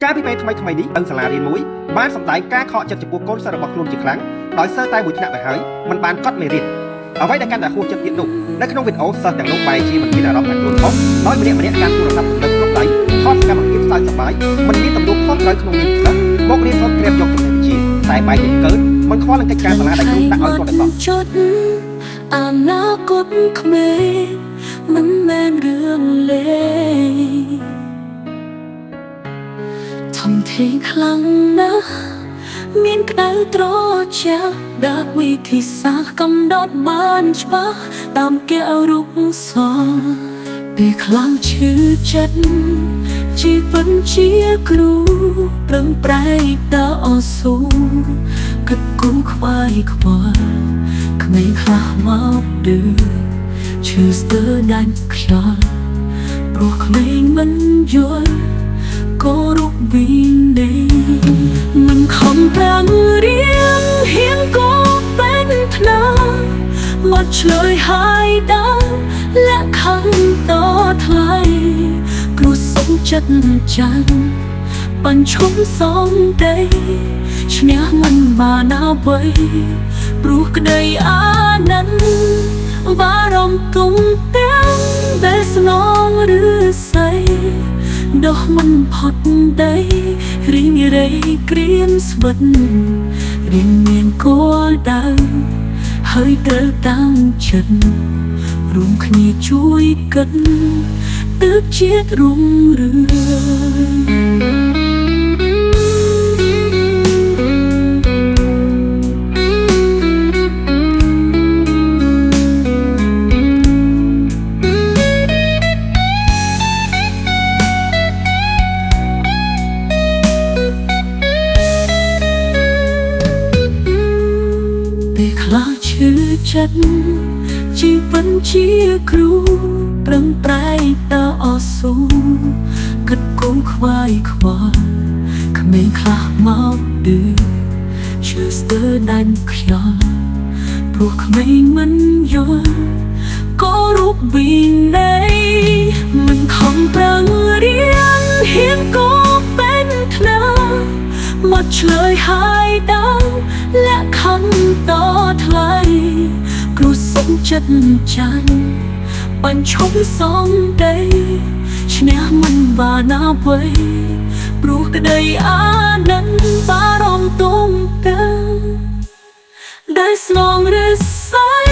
ការពីពេលថ្មីនេះដឹងសាលារៀនមួយបានសម្ដែងការខកចិត្តចំពោះកូនសិស្សរបស់ខ្លួនជាខ្លាំងដោយសិស្សតែមួយថ្នាក់ទៅហើយមិនបានកត់មេរៀនអ្វីដែលកាន់តែហួសចិត្តទៀតនោះនៅក្នុងវីដេអូសិស្សទាំងនោះបែរជាមិនមានអារម្មណ៍ថាខ្លួនខុសដោយម្នាក់កាន់ទូរស័ព្ទទំនើបគ្រប់ដៃថតសកម្មភាពសើចសប្បាយមិនមានទំនួលខុសត្រូវក្នុងនាមសិស្សមករៀនសូត្រក្រៀមយកចំណេះវិជ្ជាតែបែរជាកើតមិនខ្វល់នឹងកិច្ចការសាលាដែលគ្រូដាក់ឲ្យគាត់ទៅសោះអនាគតក្មេងមិនមែនរឿងលេងធំធេងខ្លាំងណាស់មានក្តៅត្រជាក់ដាក់វិធីសាស្ត្រកំណត់បានច្បាស់តាមគេឲ្យរូបសរពេលខ្លាំងឈឺចិត្តជីវិតជាគ្រូប្រឹងប្រែងតអស៊ូគិតគូរខ្វាយខ្វល់ក្មេងខ្លះមកឌឺឈឺស្ទើរដាច់ខ្យល់ព្រោះក្មេងមិនយល់ក៏រូបវិញទេមិនខំប្រាំងរៀនហ៊ានក៏เป็นថ្នាក់មកឆ្លើយហើយដល់លក្ខខណ្ឌតថ្លៃគ្រូសុំចិត្តចាំងបញ្ឈប់សំដីឈ្នះមិនបានអ្វីព្រោះក្តីអាណិនបារម្ភទុំទាំងដែលស្នងឬស្អីដោះមិនផុតដីរីងរៃក្រៀមស្វិតរៀងមានគោលដៅហើយត្រូវតាំងចិត្តរួមគ្នាជួយកិនទើបជាតិរុងរឿងពេលខ្លាចឈឺចិត្តជីវិតជាគ្រូប្រឹងប្រែងតអស៊ូគិតគូរខ្វាយខ្វល់ក្មេងខ្លះមកឌឺឈឺស្ទើរដាច់ខ្យល់ព្រោះក្មេងមិនយល់ក៏រូបវិញនៃមិនខំប្រឹងរៀនហ៊ានក៏เป็นថ្នាក់មកឆ្លើយហើយដល់លក្ខខណ្ឌតថ្លៃគ្រូសុំចិត្តចាញ់បញ្ឈប់សំដីឈ្នះមិនបានអ្វីព្រោះក្តីអាណិនបារម្ភទុំទាំងដែលស្នងឬស្អី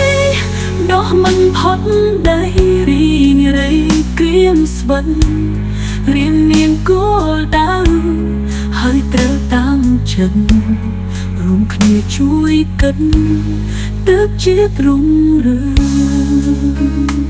ដោះមិនផុតដីរីងរៃក្រៀមស្វិតរៀនមានគោលដៅហើយត្រូវតាំងចិត្តរួមគ្នាជួយកិនទើបជាតិរុងរឿង